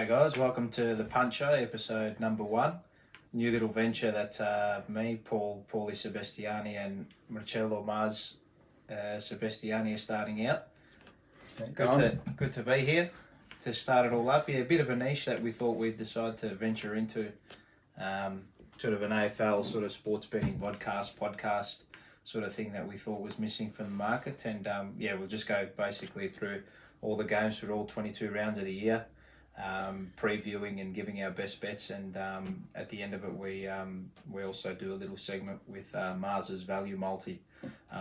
G'day guys, welcome to the Punt Show, episode number 1. New little venture that me, Paulie Sebastiani and Marcello Maz Sebastiani are starting out. Good to be here to start it all up. Yeah, a bit of a niche that we thought we'd decide to venture into. Sort of an AFL sort of sports betting podcast sort of thing that we thought was missing from the market. And we'll just go basically through all the games for all 22 rounds of the year. Previewing and giving our best bets, and at the end of it we also do a little segment with Mars's value multi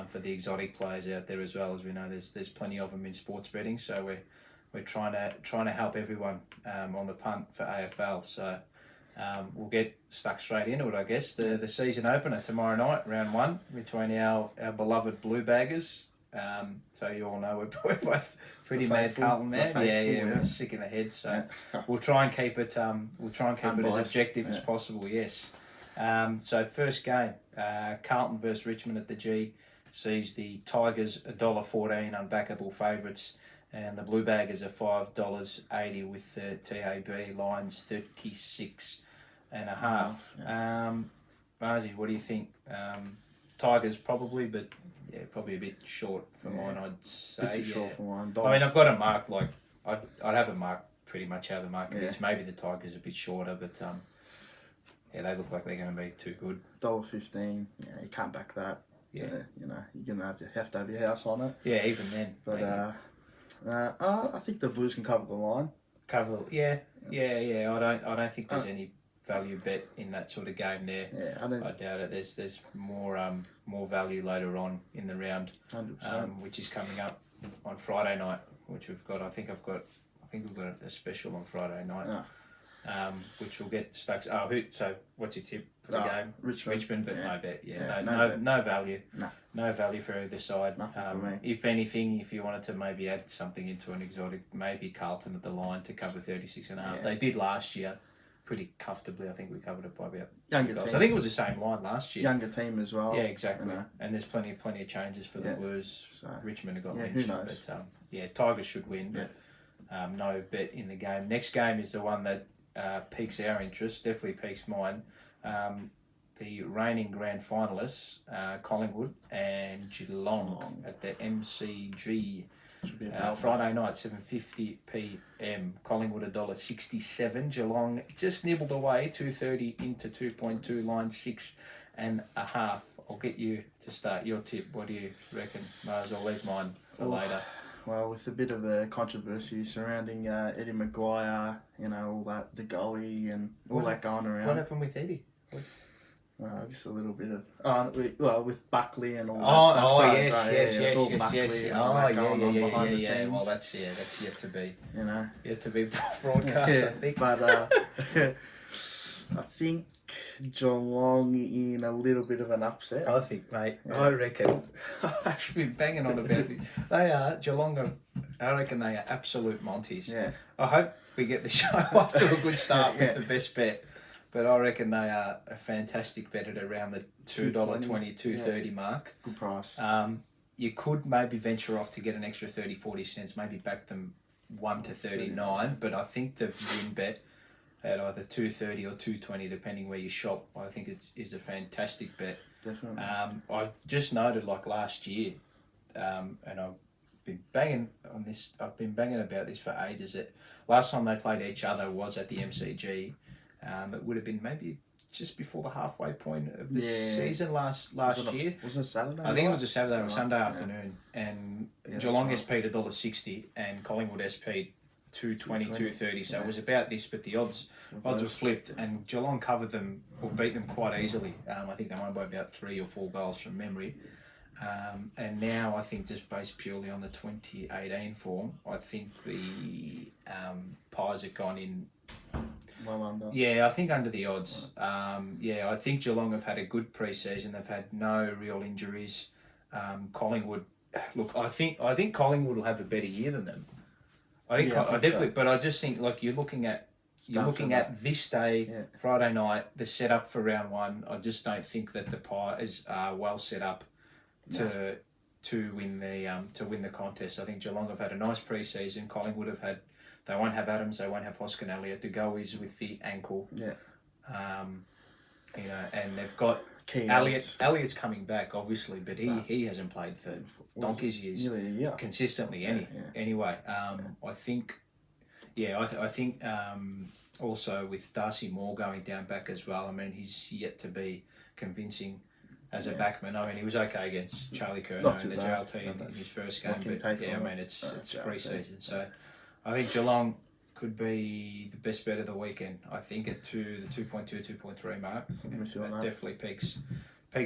for the exotic players out there as well. As we know, there's plenty of them in sports betting, so we're trying to help everyone on the punt for AFL. So we'll get stuck straight into it, I guess. The season opener tomorrow night, round 1, between our beloved Blue Baggers. So you all know we're both pretty mad Carlton man. Yeah, we're sick in the head. So we'll try and keep it. As objective as possible. Yes. So first game, Carlton versus Richmond at the G, sees the Tigers $1.14 unbackable favourites, and the Blue Baggers are $5.80 with the TAB lines 36.5. Marzi, what do you think? Tigers probably, but yeah, probably a bit short for mine, I'd say. Bit too short for mine. I mean, I've got it marked like I'd have it marked pretty much how the market is. Maybe the Tigers a bit shorter, but they look like they're going to be too good. $1.15. Yeah, you can't back that. Yeah, you're gonna have to have your house on it. Yeah, even then. But I think the Blues can cover the line. Yeah. I don't think there's any value bet in that sort of game there. Yeah, I doubt it. There's more value later on in the round, 100%. Which is coming up on Friday night, which we've got. I think we've got a special on Friday night, which will get stuck. So what's your tip for the game? Richmond, but no bet. Yeah, no no value. No. No value for either side. Nothing for me. If anything, if you wanted to maybe add something into an exotic, maybe Carlton at the line to cover 36.5. Yeah. They did last year pretty comfortably. I think we covered it by about younger team. I think it was the same line last year. Younger team as well. Yeah, exactly. And there's plenty of changes for the Blues. So, Richmond have got lynched. Who knows? But Tigers should win. But no bet in the game. Next game is the one that piques our interest. Definitely piques mine. The reigning grand finalists, Collingwood and Geelong at the MCG. Friday night, 7:50 p.m. Collingwood $1.67. Geelong just nibbled away, 2.30 into 2.2, line 6.5. I'll get you to start your tip. What do you reckon, Mars? I'll leave mine for later. Well, with a bit of a controversy surrounding Eddie Maguire, all that, the goalie and all that going around. What happened with Eddie? Just a little bit of with Buckley and all that stuff. Yes. Yeah. Well, that's yet to be. Yet to be broadcast. I think. But I think Geelong in a little bit of an upset. I think, mate. Yeah. I reckon. I've been banging on about this. They are Geelong. I reckon they are absolute Monties. Yeah. I hope we get the show off to a good start with the best bet. But I reckon they are a fantastic bet at around the $2.20, $2.30 mark. Good price. You could maybe venture off to get an extra 30-40 cents, maybe back them 1 to 39. But I think the win bet at either 2.30 or 2.20, depending where you shop, I think is a fantastic bet. Definitely. I just noted like last year, and I've been banging on this. I've been banging about this for ages. That last time they played each other was at the MCG. It would have been maybe just before the halfway point of the season last year. Was it Saturday? I think it was a Saturday or Sunday afternoon. And Geelong SP'd $1.60 and Collingwood SP'd $2.20, $2.30. So it was about this, but the odds were flipped, and Geelong covered them or beat them quite easily. I think they won by about 3 or 4 goals from memory. And now I think just based purely on the 2018 form, I think the Pies have gone in. Well under. Yeah, I think under the odds. I think Geelong have had a good pre-season. They've had no real injuries. Collingwood, look, I think Collingwood will have a better year than them. I definitely, but I just think like you're looking at this day, Friday night, the setup for round 1. I just don't think that the Pies are well set up to win the contest. I think Geelong have had a nice pre-season. Collingwood have had They won't have Adams. They won't have Hoskin Elliott. The go is with the ankle. Yeah. And they've got Elliott. Elliott's coming back, obviously, but he hasn't played for donkey's years consistently. Anyway, I think. Yeah, I think also with Darcy Moore going down back as well. I mean, he's yet to be convincing as a backman. I mean, he was okay against Charlie Curnow in the JLT in his first game, but yeah, I mean, it's pre-season, so I think Geelong could be the best bet of the weekend. I think the 2.2, 2.3 mark. That definitely piques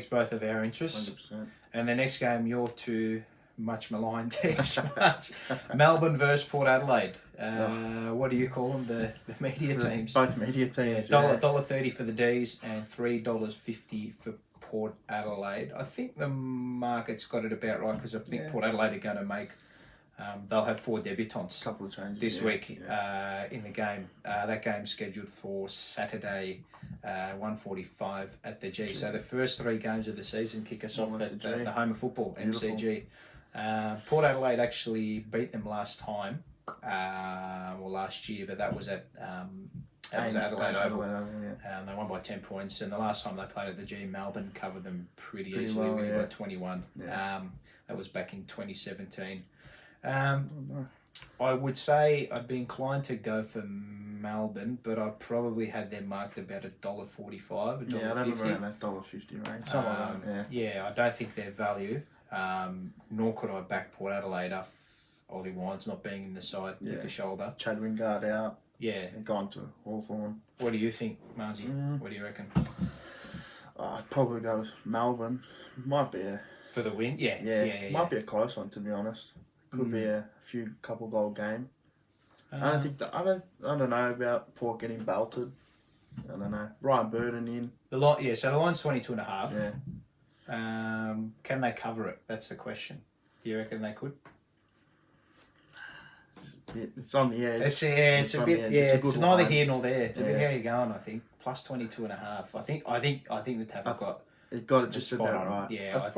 both of our interests. 100%. And the next game, your two much maligned teams, Melbourne versus Port Adelaide. What do you call them? The media teams. Both media teams. $1.30 for the D's and $3.50 for Port Adelaide. I think the market's got it about right because I think Port Adelaide are going to make. They'll have 4 debutants couple of changes this week in the game. That game's scheduled for Saturday, 1:45 at the G. So the first 3 games of the season kick us off at the home of football, MCG. Port Adelaide actually beat them last time, last year, but that was at Adelaide Oval. They won by 10 points, and the last time they played at the G, Melbourne covered them pretty easily, winning by 21. That was back in 2017. I would say I'd be inclined to go for Melbourne, but I probably had them marked about $1.45, $1.50. Yeah, I don't remember that $1.50 range. Something like that. Yeah, I don't think they're value. Nor could I back Port Adelaide off Ollie Wines not being in the side with the shoulder. Chad Wingard out. Yeah. And gone to Hawthorn. What do you think, Marzi? What do you reckon? I'd probably go with Melbourne. Might be for the win? Yeah. Might be a close one, to be honest. Could be a couple goal game. I don't know about Port getting belted. I don't know. Ryan Burden in. So the line's 22.5. Yeah. Can they cover it? That's the question. Do you reckon they could? It's on the edge. It's a bit. It's neither here nor there. It's a bit how you're going. I think plus 22.5. I think the Tap have got. It got it just about right. Yeah, I'd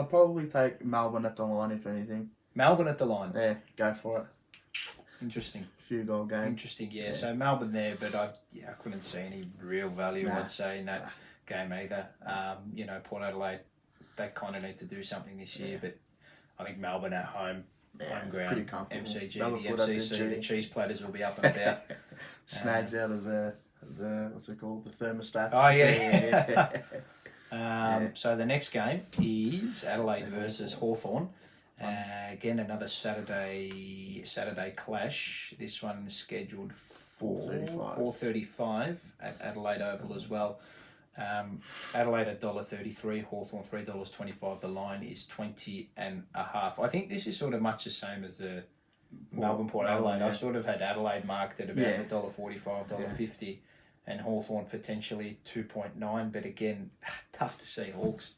probably take Melbourne at the line if anything. Melbourne at the line. Yeah, go for it. Interesting. Few goal game. Interesting. Yeah. So Melbourne there, but I couldn't see any real value. I'd say in that game either. Port Adelaide, they kind of need to do something this year, but I think Melbourne at home. Home ground, pretty comfortable. MCG, the FCC, the cheese platters will be up and about. Snags out of the what's it called, the thermostats. Oh yeah. So the next game is Adelaide versus Hawthorn. Again, another Saturday clash. This one is scheduled for 4:35 at Adelaide Oval as well. Adelaide $1.33, Hawthorn $3.25. The line is 20.5. I think this is sort of much the same as the Melbourne Port Adelaide. I sort of had Adelaide marked at about $1.45, $1.50, and Hawthorn potentially 2.9. But again, tough to see Hawks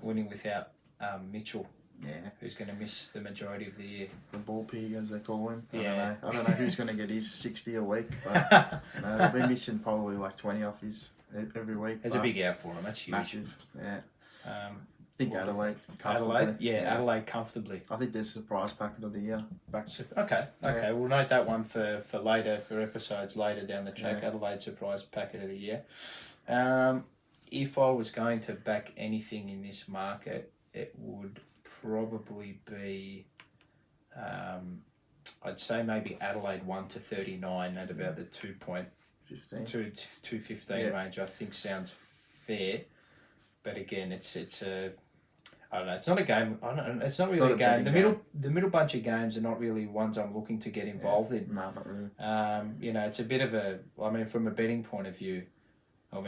winning without Mitchell. Yeah, who's going to miss the majority of the year. The ball pig, as they call him. I don't know who's going to get his 60 a week, but they'll be missing probably like 20 off his every week. It's a big out for him. That's huge. Massive. Yeah. I think Adelaide. Adelaide comfortably. I think there's a surprise packet of the year. Okay. We'll note that one for later, for episodes later down the track. Adelaide surprise packet of the year. If I was going to back anything in this market, it would probably be, I'd say maybe Adelaide 1-39 at about the 2.15 range. I think sounds fair, but again, it's a. I don't know. It's not a game. I don't know. It's not really a game. The middle bunch of games are not really ones I'm looking to get involved in. No, not really. It's a bit of a. I mean, from a betting point of view, from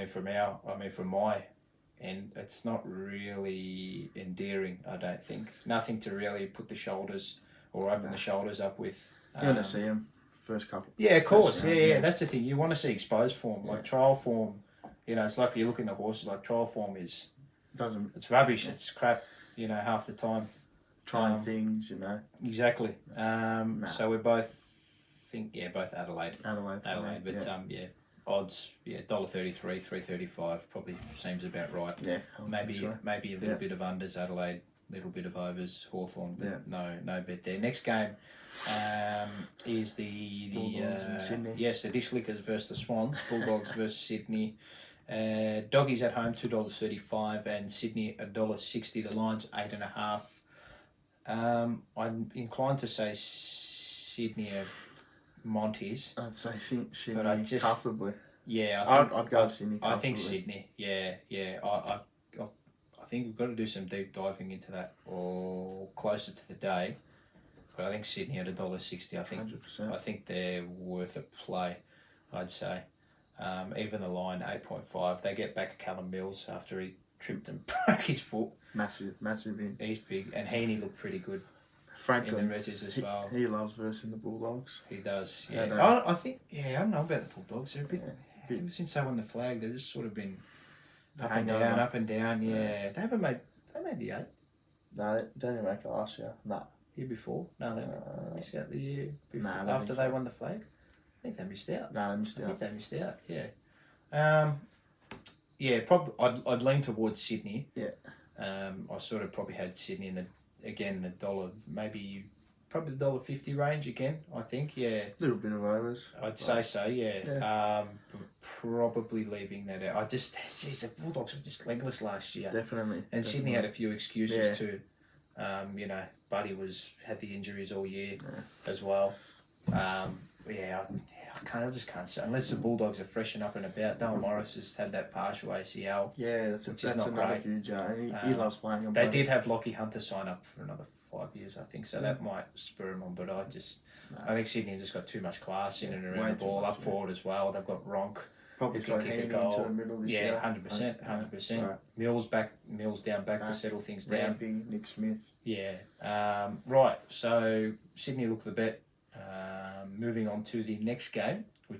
my end, it's not really endearing. I don't think. Nothing to really put the shoulders or open the shoulders up with. You want to see them first couple. Yeah, of course. Yeah. That's the thing. You want to see exposed form, like trial form. It's like you look in the horses. Like trial form is. It's rubbish. It's crap. Half the time. Trying things. Exactly. So we both think both Adelaide. But odds $1.33, $3.35 probably seems about right. Yeah. Maybe a little bit of unders Adelaide little bit of overs, Hawthorn, but Yeah. no bet there. Next game is the Bulldogs in Sydney. yes, the Dishlickers versus the Swans. Bulldogs versus Sydney. Doggies at home $2.35 and Sydney $1.60. The line's 8.5. I'm inclined to say Sydney are Monties. I'd say Sydney But I just- comfortably. Yeah, I'd go Sydney I comfortably. think Sydney. Yeah. I think we've got to do some deep diving into that or closer to the day. But I think Sydney at $1.60. I think 100%. I think they're worth a play. I'd say. Even the line 8.5. They get back Callum Mills after he tripped and broke his foot. Massive in. He's big, and Heaney looked pretty good in Franklin, the reses as well. he loves versing the Bulldogs. He does. Yeah, Yeah, I think. Yeah, I don't know about the Bulldogs. They're a bit. Yeah. Ever since they won the flag, they've just sort of been up and Hangover. down, up and down. Yeah, they haven't made. They made the 8 No, they didn't make it last year. No. year before. No, they missed out the year before Nah, I don't after think they so. went the flag. I think they missed out. No, they missed I out. think they missed out. Yeah. Yeah. Probably. I'd lean towards Sydney. Yeah. I sort of probably had Sydney in the dollar, maybe probably the $1.50 range again. I think. Yeah. Little bit of overs. I'd say so. Yeah. Yeah. But probably leaving that out. The Bulldogs were just legless last year. Definitely. And Sydney had a few excuses Yeah. too. Buddy had the injuries all year Yeah. as well. I just can't say unless the Bulldogs are fresh and up and about. Dale Morris has had that partial ACL. Yeah, that's Which is that's not another great. huge. He loves playing them. They did have Lockie Hunter sign up for another 5 years, I think, so that might spur him on. But I think Sydney has just got too much class in and around way the too ball, much, up forward as well. They've got Ronk. Probably He's got throw kick a Heaney into goal. the middle this Yeah, year. 100%, 100%. So, Mills down back to settle things down. Ramping, Nick Smith. Yeah. Right. So Sydney look the bet. Moving on to the next game, which